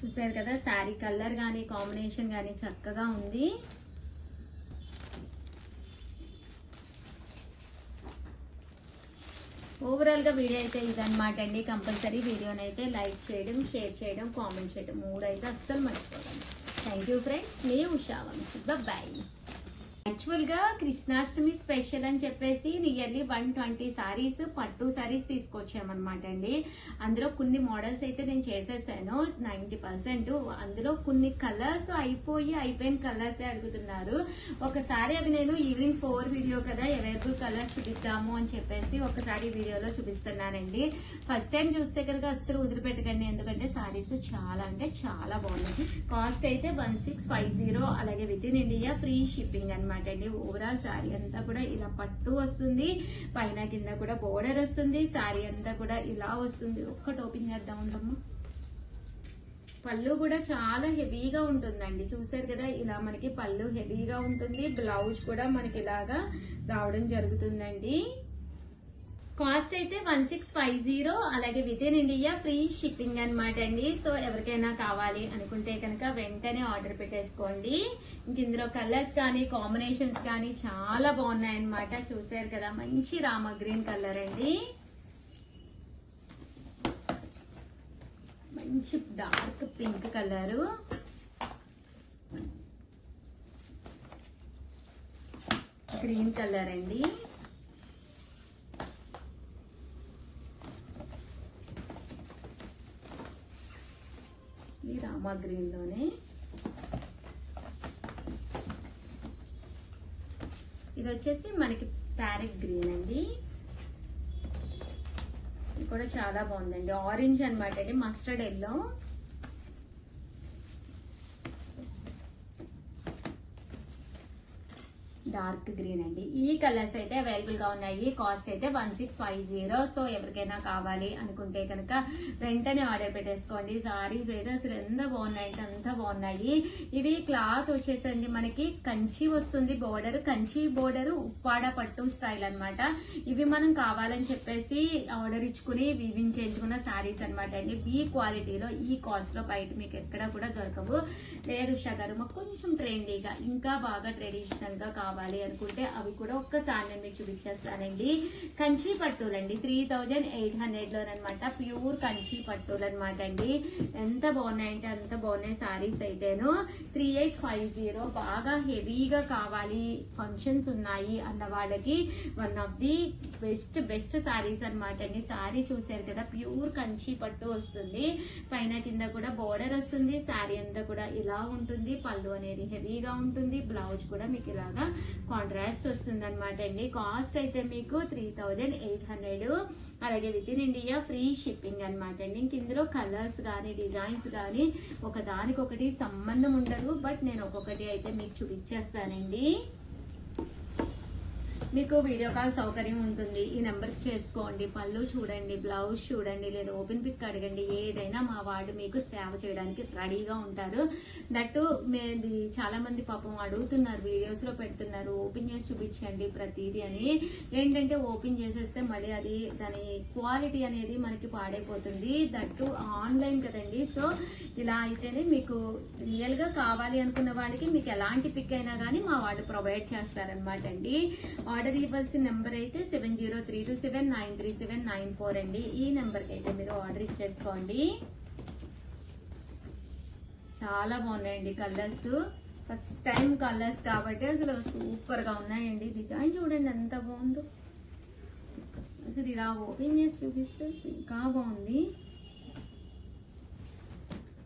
చూసారు కదా శారీ కలర్ గానీ కాంబినేషన్ గానీ చక్కగా ఉంది. ఓవరాల్ గా వీడియో అయితే ఇదన్నమాట అండి. కంపల్సరీ వీడియోని అయితే లైక్ చేయడం, షేర్ చేయడం, కామెంట్ చేయడం 3 అయితే అస్సలు మర్చిపోకండి. థ్యాంక్ యూ ఫ్రెండ్స్, మీ ఉషా వంశీ. బాయ్. యాక్చువల్ గా కృష్ణాష్టమి స్పెషల్ అని చెప్పేసి నియర్లీ 120 సారీస్ పట్టు సారీస్ తీసుకొచ్చామన్నమాట అండి. అందులో కొన్ని మోడల్స్ అయితే నేను చేసేసాను 90%. అందులో కొన్ని కలర్స్ అయిపోయిన కలర్స్ అడుగుతున్నారు. ఒకసారి అవి నేను ఈవినింగ్ 4 వీడియో కదా అవైలబుల్ కలర్స్ చూపిద్దాము అని చెప్పేసి ఒకసారి వీడియోలో చూపిస్తున్నానండి. ఫస్ట్ టైం చూస్తే కనుక అస్సలు వదిలిపెట్టకండి, ఎందుకంటే సారీస్ చాలా అంటే చాలా బాగున్నాయి. కాస్ట్ అయితే 1650, అలాగే with in India free shipping అనమాట అండి. ఓవరాల్ సారీ అంతా కూడా ఇలా పట్టు వస్తుంది, పైన కింద కూడా బోర్డర్ వస్తుంది, సారీ అంతా కూడా ఇలా వస్తుంది. ఒక్కటి ఓపెన్ చేద్దాం ఉంటాము. పళ్ళు కూడా చాలా హెవీగా ఉంటుందండి. చూసారు కదా ఇలా మనకి పళ్ళు హెవీగా ఉంటుంది. బ్లౌజ్ కూడా మనకి ఇలాగా రావడం జరుగుతుందండి. కాస్ట్ అయితే 1650, అలాగే with in India free shipping అనమాట అండి. సో ఎవరికైనా కావాలి అనుకుంటే కనుక వెంటనే ఆర్డర్ పెట్టేసుకోండి. ఇంక ఇందులో కలర్స్ కానీ కాంబినేషన్స్ కానీ చాలా బాగున్నాయి అనమాట. చూసారు కదా మంచి రామ గ్రీన్ కలర్ అండి, మంచి dark pink colour, green colour అండి, ఈ రామా గ్రీన్ లోనే ఇది వచ్చేసి మనకి ప్యారెట్ గ్రీన్ అండి. ఇది కూడా చాలా బాగుందండి. ఆరెంజ్ అనమాట అండి, మస్టర్డ్ ఎల్లో, డార్క్ గ్రీన్ అండి. ఈ కలర్స్ అయితే అవైలబుల్ గా ఉన్నాయి. కాస్ట్ అయితే 1650. సో ఎవరికైనా కావాలి అనుకుంటే కనుక వెంటనే ఆర్డర్ పెట్టేసుకోండి. సారీస్ అయితే అసలు ఎంత బాగున్నాయి అంటే అంత బాగున్నాయి. ఇవి క్లాత్ వచ్చేసండి మనకి కంచి వస్తుంది, బోర్డర్ కంచి బోర్డర్ ఉప్పాడ పట్టు స్టైల్ అన్నమాట. ఇవి మనం కావాలని చెప్పేసి ఆర్డర్ ఇచ్చుకుని వీవింగ్ చేయించుకున్న సారీస్ అనమాట అండి. ఈ క్వాలిటీలో ఈ కాస్ట్ లో బయట మీకు ఎక్కడ కూడా దొరకవు. లేదు ఉషా గారు మాకు కొంచెం ట్రెండీగా ఇంకా బాగా ట్రెడిషనల్ గా కావాలి అనుకుంటే అవి కూడా ఒక్కసారి నేను మీకు చూపించేస్తానండి. కంచి పట్టులండి 3800 లోనమాట. ప్యూర్ కంచి పట్టులు అనమాట అండి. ఎంత బాగున్నాయంటే అంత బాగున్నాయి సారీస్ అయితేను. 3850. బాగా హెవీగా కావాలి, ఫంక్షన్స్ ఉన్నాయి అన్న వాళ్ళకి one of the best saris అనమాట అండి. సారీ చూసారు కదా ప్యూర్ కంచి పట్టు వస్తుంది, పైన కింద కూడా బోర్డర్ వస్తుంది, సారీ అంతా కూడా ఇలా ఉంటుంది. పళ్ళు అనేది హెవీగా ఉంటుంది, బ్లౌజ్ కూడా మీకు ఇలాగా కాంట్రాస్ట్ వస్తుంది అనమాట అండి. కాస్ట్ అయితే మీకు 3800, అలాగే with in India free shipping అనమాట అండి. ఇంక ఇందులో కలర్స్ కానీ డిజైన్స్ కానీ ఒకదానికొకటి సంబంధం ఉండదు, బట్ నేను ఒక్కొక్కటి అయితే మీకు చూపించేస్తానండి. మీకు వీడియో కాల్ సౌకర్యం ఉంటుంది, ఈ నెంబర్కి చేసుకోండి. పళ్ళు చూడండి, బ్లౌజ్ చూడండి, లేదా ఓపెన్ పిక్ అడగండి. ఏదైనా మా వాడు మీకు సేవ చేయడానికి రెడీగా ఉంటారు. దట్టు మీది చాలా మంది పాపం అడుగుతున్నారు, వీడియోస్ లో పెడుతున్నారు ఓపెన్ చేసి చూపించండి ప్రతిదీ అని. ఏంటంటే ఓపెన్ చేసేస్తే మళ్ళీ అది దాని క్వాలిటీ అనేది మనకి పాడైపోతుంది. దట్టు ఆన్లైన్ కదండి. సో ఇలా అయితేనే మీకు రియల్ గా కావాలి అనుకున్న వాళ్ళకి మీకు ఎలాంటి పిక్ అయినా కానీ మా వాడు ప్రొవైడ్ చేస్తారనమాట అండి. ఆర్డర్ ఇవ్వాల్సిన నెంబర్ అయితే 7032793794 అండి. ఈ నెంబర్ కి అయితే మీరు ఆర్డర్ ఇచ్చేసుకోండి. చాలా బాగున్నాయండి కలర్స్, ఫస్ట్ టైం కలర్స్ కాబట్టి అసలు సూపర్ గా ఉన్నాయండి. డిజైన్ చూడండి ఎంత బాగుందో, అసలు ఇలా ఓపెన్ చేసి చూపిస్తే ఇంకా బాగుంది.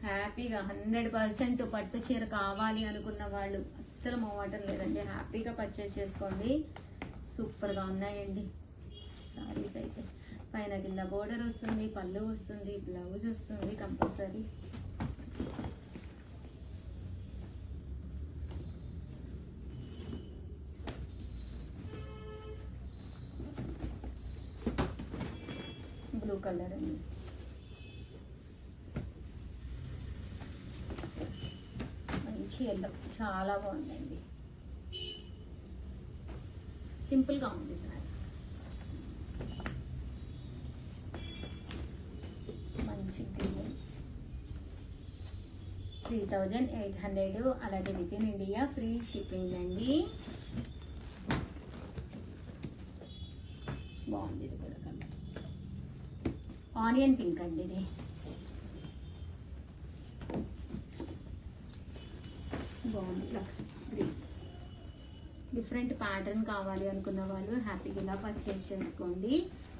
హ్యాపీగా 100% పట్టు చీర కావాలి అనుకున్న వాళ్ళు అస్సలు మొహమాటం లేదండి, హ్యాపీగా పర్చేస్ చేసుకోండి. సూపర్ గా ఉన్నాయండి సారీస్ అయితే. పైన కింద బోర్డర్ వస్తుంది, పళ్ళు వస్తుంది, బ్లౌజ్ వస్తుంది కంపల్సరీ. బ్లూ కలర్ అండి, మంచి ఎల్లో, చాలా బాగుందండి. సింపుల్ గా ఉంది సార్, మంచి గ్రీన్, 3800. అలాగే with in India free shipping అండి. బాగుంది ఇది కూడా కలర్. ఆనియన్ పింక్ అండి ఇది. బాగుంది లక్స్ గ్రీన్. డిఫరెంట్ ప్యాటర్న్ కావాలి అనుకున్న వాళ్ళు హ్యాపీగా ఇలా పర్చేస్ చేసుకోండి.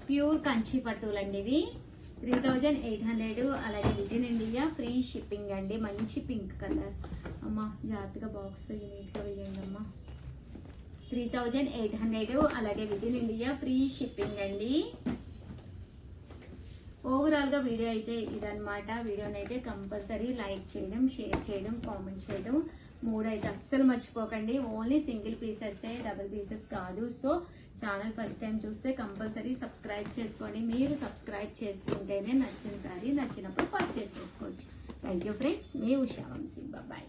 ప్యూర్ కంచి పట్టులండి ఇవి. 3800. అలాగే with in India free shipping అండి. మంచి పింక్ కలర్. అమ్మా జాగ్రత్తగా బాక్స్ నీట్ గా వేయండి అమ్మా. 3800. అలాగే with in India free shipping అండి. ఓవరాల్ గా వీడియో అయితే ఇదన్నమాట. వీడియోనైతే కంపల్సరీ లైక్ చేయడం, షేర్ చేయడం, కామెంట్ చేయడం 3 అయితే అస్సలు మర్చిపోకండి. Only single pieces, double pieces కాదు. సో ఛానల్ ఫస్ట్ టైం చూస్తే కంపల్సరీ సబ్స్క్రైబ్ చేసుకోండి. మీరు సబ్స్క్రైబ్ చేసుకుంటేనే నచ్చిన సారీ నచ్చినప్పుడు పర్చేస్ చేసుకోవచ్చు. Thank you friends. మీ ఉషా వంశీ. బాయ్.